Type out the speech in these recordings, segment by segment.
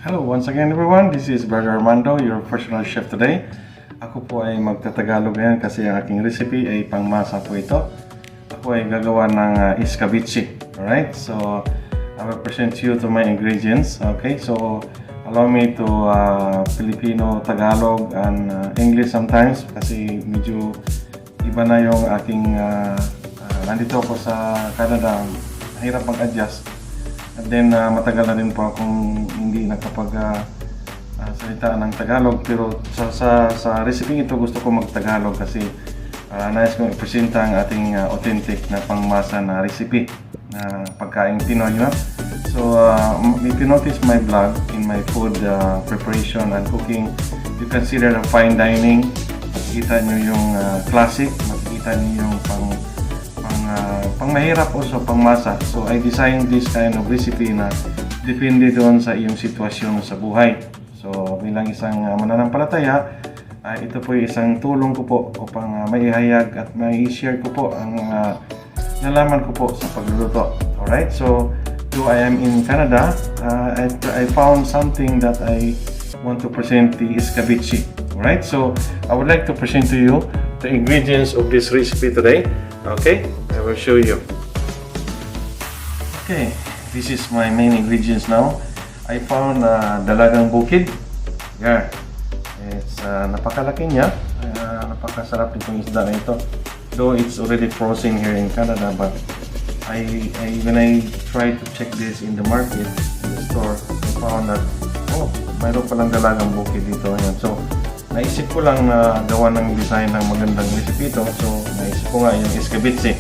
Hello once again everyone, this is Brother Armando, your personal chef today. Ako po ay magtatagalog ngayon kasi ang aking recipe ay pangmasa po ito. Ako ay gagawa ng escabeche. Alright, so I will present you to my ingredients. Okay, so allow me to Filipino, Tagalog, and English sometimes kasi medyo iba na yung aking nandito ako sa Canada, mahirap mag-adjust. At then matagal na rin po akong hindi salita ng Tagalog, pero sa recipe ito gusto ko mag-Tagalog kasi nais kong ipresenta ang ating authentic na pangmasa na recipe na pagkain Pinoy, no? So if you notice my vlog in my food preparation and cooking, you consider the fine dining. Makikita nyo yung classic, makikita nyo yung pang mahirap o so pangmasa. So I designed this kind of recipe na depende doon sa iyong sitwasyon sa buhay. So bilang isang mananampalataya, ito po isang tulong ko po upang maihayag at mai-share ko po ang nalaman ko po sa pagluluto. Alright, so though I am in Canada, I found something that I want to present, the escabeche. Alright, so I would like to present to you the ingredients of this recipe today. Okay, I will show you. Okay, this is my main ingredients now. I found dalagang bukid. Yeah, it's napakalaki niya. Napakasarap itong isda na ito. Though it's already frozen here in Canada, but when I tried to check this in the market, in the store, I found that mayroon palang dalagang bukid dito. Ayan. So naisip ko lang na gawa ng design ng magandang recipe ito. So naisip ko nga yung escabeche.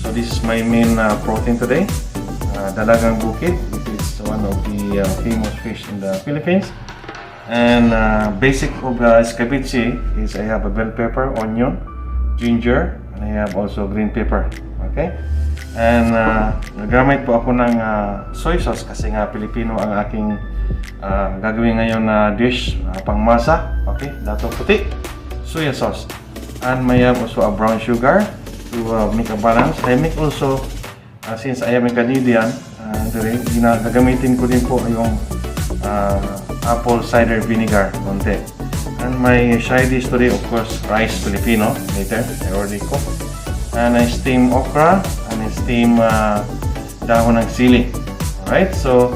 So this is my main protein today. Dalagang bukid, which is one of the famous fish in the Philippines. And basic of escabeche is I have a bell pepper, onion, ginger, and I have also green pepper. Okay? And nagamit po ako ng soy sauce kasi nga Pilipino ang aking gagawin ngayon na dish, pangmasa. Okay? Dato puti, soya sauce. And may have also a brown sugar to make a balance. I make also, since I am a Canadian, gagamitin ko din po yung apple cider vinegar konti. And my side dish today, of course, rice Filipino. Later, I already cooked. And I steam okra and I steam dahon ng sili. Alright, so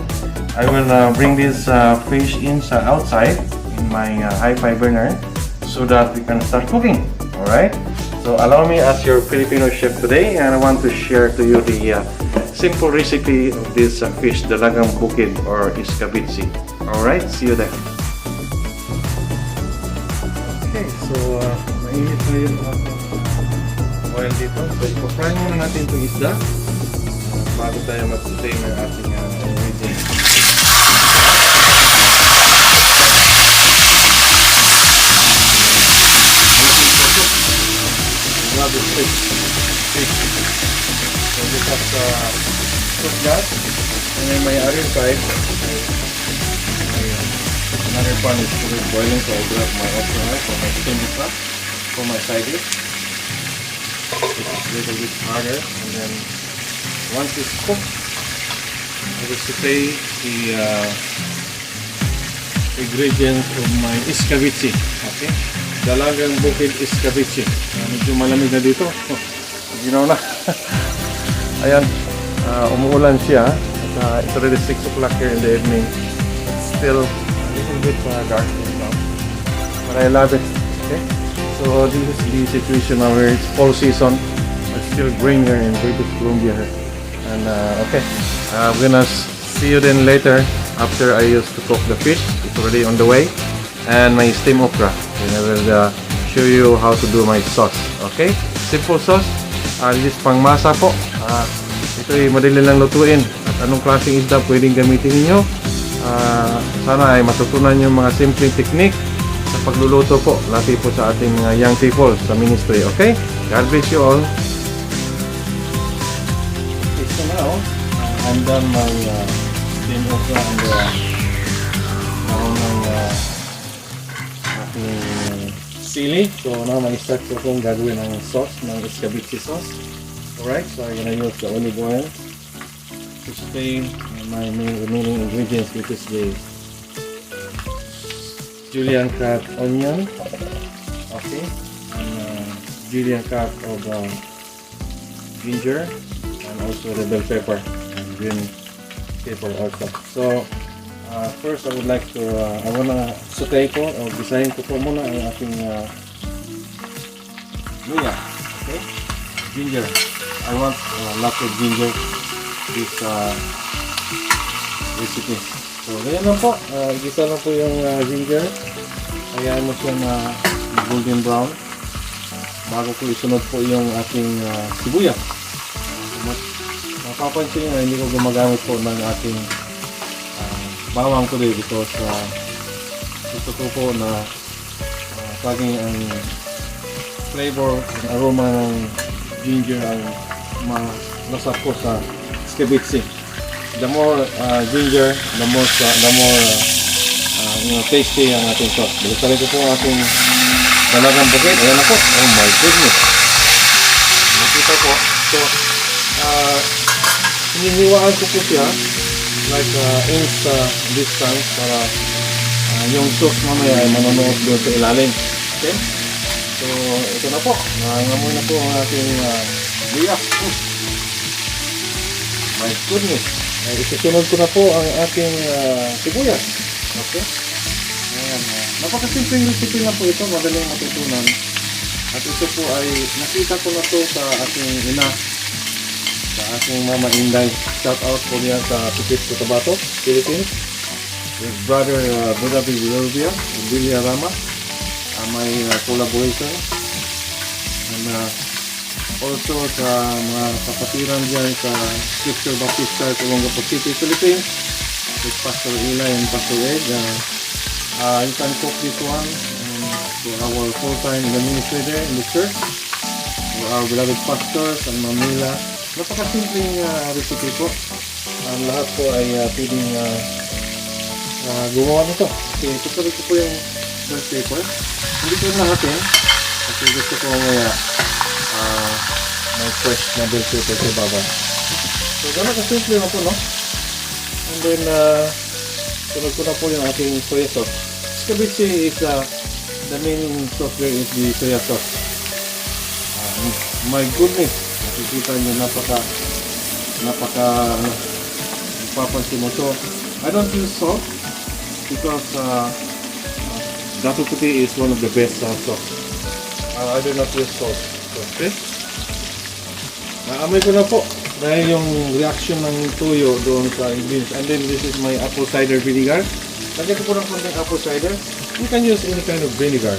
I will bring this fish outside in my high-fi burner so that we can start cooking. Alright, so allow me as your Filipino chef today, and I want to share to you the simple recipe of this fish, dalagang bukid or escabeche. Alright, see you there. Okay, so mainit na yung oil dito. So ipa-fry muna natin itong isda bago tayo mag-saute ng ating ingredients. Grabe steak. So we have cook that, and then my other side, another pan is still boiling, so I grab my okra for my steam okra for my side dish. It's a little bit harder, and then once it's cooked, I will saute the ingredients of my escabeche. Okay, dalagang bukid escabeche. Medyo malamig na dito. Ginaw na. Ayan, umuulan siya. It's already 6 o'clock here in the evening. It's still a little bit dark now, but I love it. Okay, so this is the situation now where it's fall season. It's still green here in British Columbia here. And okay, I'm gonna see you then later after I used to cook the fish. It's already on the way, and my steam okra. And I will show you how to do my sauce. Okay, simple sauce. This pangmasa po. Ito ay madali lang lutuin. At anong klaseng isda pwedeng gamitin ninyo? Sana ay matutunan yung mga simpleng technique sa pagluluto po. Lati po sa ating mga young people sa ministry. Okay? God bless you all. Okay, so now, I'm done my steam okra and ating sili. So now mag-start ko kung gagawin ng sauce, ng escabeche sauce. Alright, so I'm gonna use the olive oil to stain my remaining ingredients, which is the julienne cut onion, okay, and julienne cut of ginger, and also the bell pepper and green pepper also. So first I would like to I wanna saute ko o gisahin ko po muna ang aking luya. Okay, ginger. I want lots of ginger this recipe. So ganyan lang po, igisa lang po yung ginger. Hayaan mo siya na golden brown bago ko isunod po yung ating sibuyas. Mapapansin nyo, hindi ko gumagamit po ng ating bawang today because gusto ko po na paging ang flavor and aroma ng ginger ang masarap po sa ceviche. The more ginger, the more tasty ang ating sauce. Baliktad ko po ang ating dalagang bukid. Ayan na po. Oh my goodness. Nakita po. So, hininiwaan ko po siya like inch distance para yung sauce mamaya ay manonood doon sa ilalim. Okay? So, ito na po. Nangangamoy na po ang ating luya. My goodness. Isusunod ko na po ang ating sibuyas. Okay? Ayan. Napakasimpleng recipe lang po ito. Madaling matutunan. At ito po ay nakita ko na to sa aking ina. Sa aking mama Inday. Shout out po niya sa Pipit Cotabato, Philippines. With brother Budabi Villalobia and Billy Arama. May collaboration. And also sa mga kapatiran dyan sa Scripture Baptist Church Olongapo City, Philippines with Pastor Eli and Pastor Ed. You can cook this one to our full-time in the ministry there in the church, for our beloved pastors and Manila. Napakasimpleng recipe po. Ang lahat po ay pwedeng gumawa nito. Okay, tutuloy ko po yung bell pepper. Hindi ko lahatin kasi gusto ko ngaya may fresh na bell pepper sa baba. So, gano'n kasimple na po, no? And then, sunod ko na po yung ating soya sauce. Ceviche is, the main sauce there is the soya sauce. My goodness! Nakikita nyo, papansin mo. So, I don't use salt because Dato Puti is one of the best sauce. I do not use salt. Okay? Naamoy ko na po dahil yung reaction ng tuyo doon sa ingredients. And then this is my apple cider vinegar. Lagyan ko po ng konting apple cider. You can use any kind of vinegar.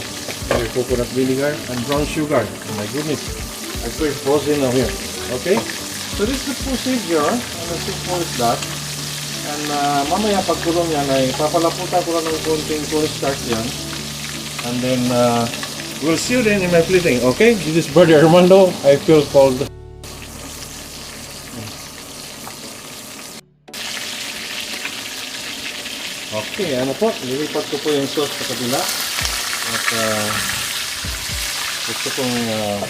Coconut vinegar and brown sugar. Oh my goodness. I put frozen now here. Okay? So this is the procedure. And as simple as that. And mamaya pagkulong yan ay papalaputan ko lang ng konting cornstarch yan. And then we'll see you then in my plating. Okay? This is Brother Armando. I feel cold. Okay, ano po, nilipat ko po yung sauce sa kabila at gusto kong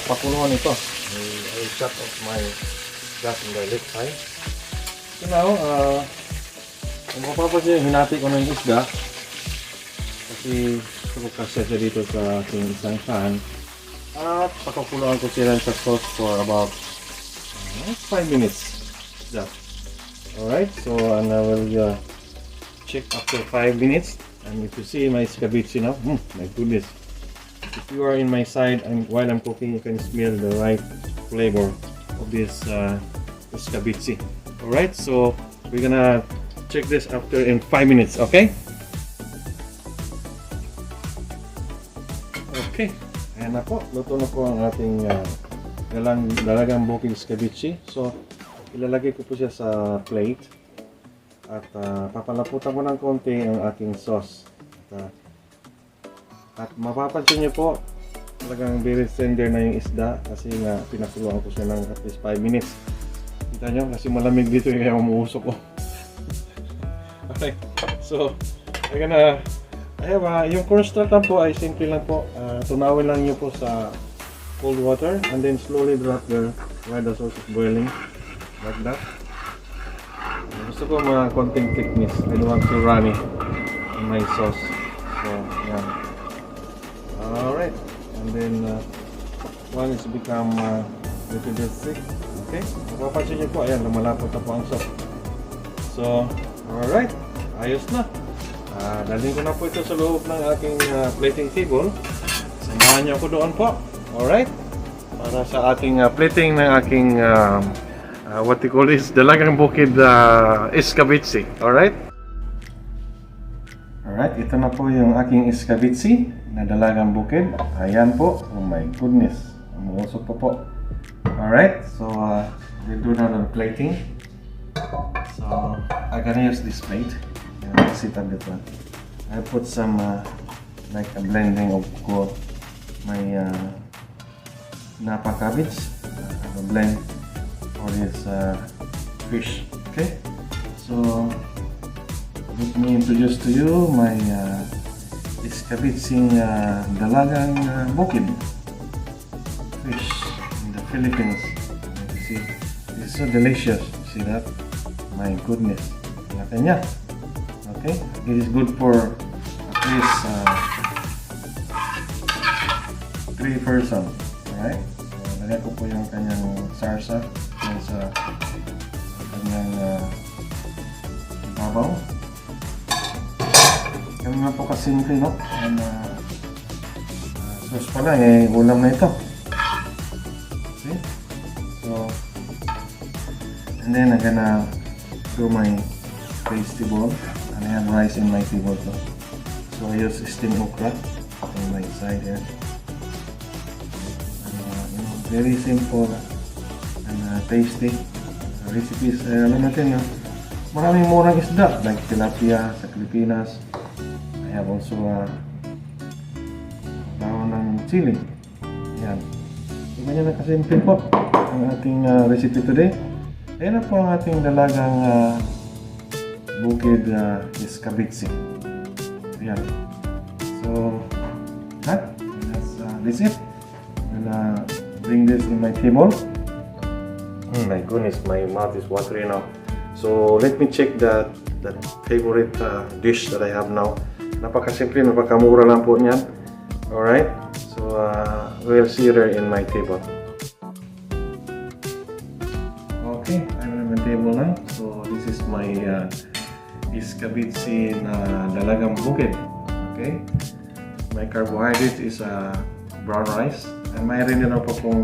pakuluan ito. I shut off my gas on the left side. So now, kung mapapansin, hinati ko na yung isda kasi gusto ko kasi siya dito sa aking isang pan at pakukuluan ko sila sa sauce for about 5 minutes. Alright, so and I will check after 5 minutes, and if you see my ceviche now, my goodness, if you are in my side and while I'm cooking, you can smell the right flavor of this ceviche. Alright, so we're gonna check this after in 5 minutes. Okay, ayan na po, luto na po ang ating dalagang bukid ceviche. So ilalagay ko po siya sa plate at papalaputan ko ng konti ang aking sauce. At mapapansin nyo po, talagang very tender na yung isda kasi nga pinakuluan ko siya ng at least 5 minutes. Kita nyo, kasi malamig dito kaya umuusok ko. Okay, so yung cornstarch lang po ay simple lang po. Tunawin lang nyo po sa cold water and then slowly drop there while the sauce is boiling like that. Gusto ko mga konting thickness. I don't want to runny in my sauce. So, yan. and then one is become little bit thick. Okay, mapapansin niyo po, ayan, lumalapot na po ang sauce. So, alright, ayos na. Dalhin ko na po ito sa loob ng aking plating table. Samahan niyo ako doon po. Alright, para sa ating plating ng aking what you call is Dalagang Bukid escabeche. Alright? Alright, ito na po yung aking escabeche na Dalagang Bukid. Ayan po. Oh my goodness. Umuusok po. Alright, so we'll do now the plating. So I'm gonna use this plate. Sit on this one. I put some like a blending of my napa cabbage. A blend for this fish. Okay, so let me introduce to you my escabeche Dalagang Bukid fish in the Philippines. You see, it's so delicious. See that? My goodness. Natin niya. Okay, it is good for at least 3 persons. Alright, so lagay ko po yung kanyang sarsa yung sa kanyang babaw. Ganun na po kasimple, no? And sauce pa lang, ulam na ito. Okay, so and then I'm gonna do my vegetable, and I have rice in my table too. So I use steamed okra on my side here. Very simple and tasty recipes. Alam natin yun, maraming murang isda like tilapia sa Pilipinas. I have also bawang ng chili. Yan. So ganyan na kasimple po ang ating recipe today. Ayan na po ang ating Dalagang Bukid escabeche. Ayan. So that's it. And bring this in my table. Oh my goodness, my mouth is watering now. So let me check that favorite dish that I have now. Napakasimple, napakamura lang po niyan. Alright, so we'll see her in my table. Okay, I'm on my table now. So this is my escabeche na Dalagang Bukid. Okay, my carbohydrate is brown rice. And mayroon din ako pong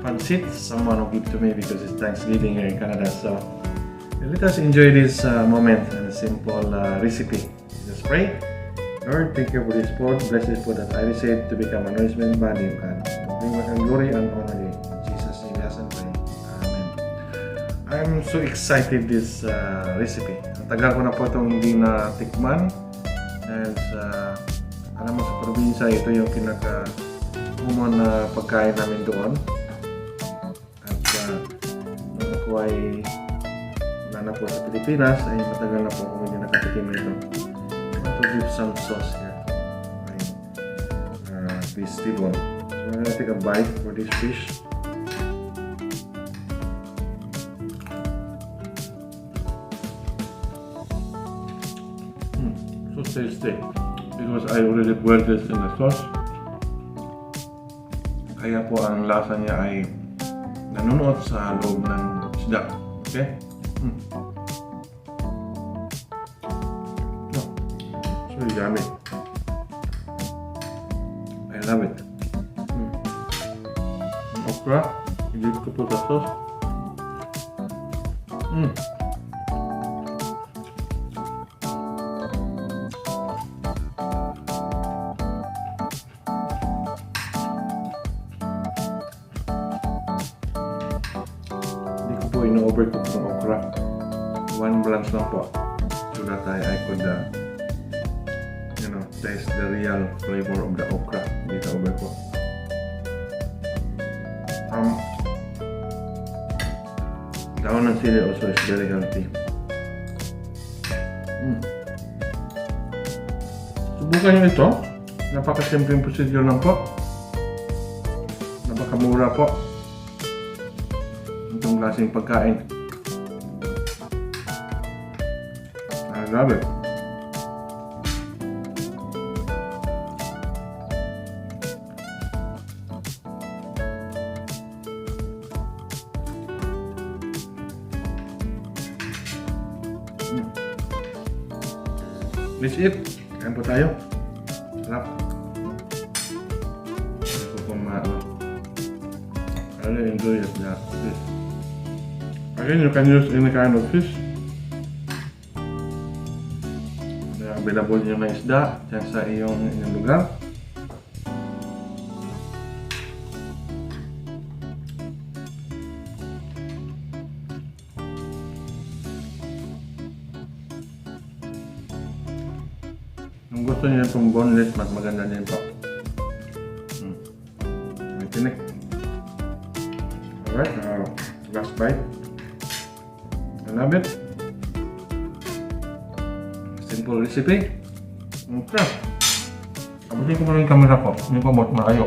pancit. Someone will give to me because it's Thanksgiving here in Canada. So let us enjoy this moment and a simple recipe. Just pray. Lord, thank you for this food. Bless this food that I received to become a nourishment body of God. Bring back glory and honor you. In Jesus' name, yes and pray. Amen. I'm so excited this recipe. Ang tagal ko na po itong hindi na tikman. Dahil alam mo sa probinsya, ito yung common na pagkain namin doon. At nung ako ay wala na po sa Pilipinas, ay matagal na po kung hindi nakatikim nito. I want to give some sauce here. My vegetable. So I'm gonna take a bite for this fish. So tasty. Because I already boiled this in the sauce. Kaya po ang lasa niya ay nanunuot sa loob ng isda. Okay? Oh, so yummy. I love it. Ang okra, ilip ko po sa sauce. Ino-overcook ng okra. 1 glance lang po so that I could taste the real flavor of the okra. Hindi ka overcook. Daon ng sili also is very healthy. Subukan nyo ito. Napakasimpleng procedure lang po. Napakamura po. Itong klaseng pagkain. I love it. Let's eat. Kain po tayo. Sarap. Hindi ko I really enjoy it, yeah, fish. Again, you can use any kind of fish. May available yung mga isda dyan sa iyong lugar. Kung gusto niyo itong boneless, mas maganda din ito. May tinik. Alright, last bite. I love it. Simple recipe. Okay. Abutin ko na yung camera ko. Hindi ko malayo.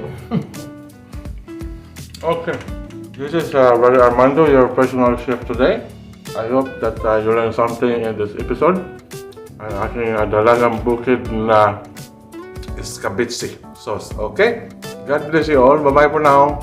Okay. This is Brother Armando, your personal chef today. I hope that you learned something in this episode. Aking dalagang bukid na escabeche sauce. Okay? God bless you all. Bye-bye for now.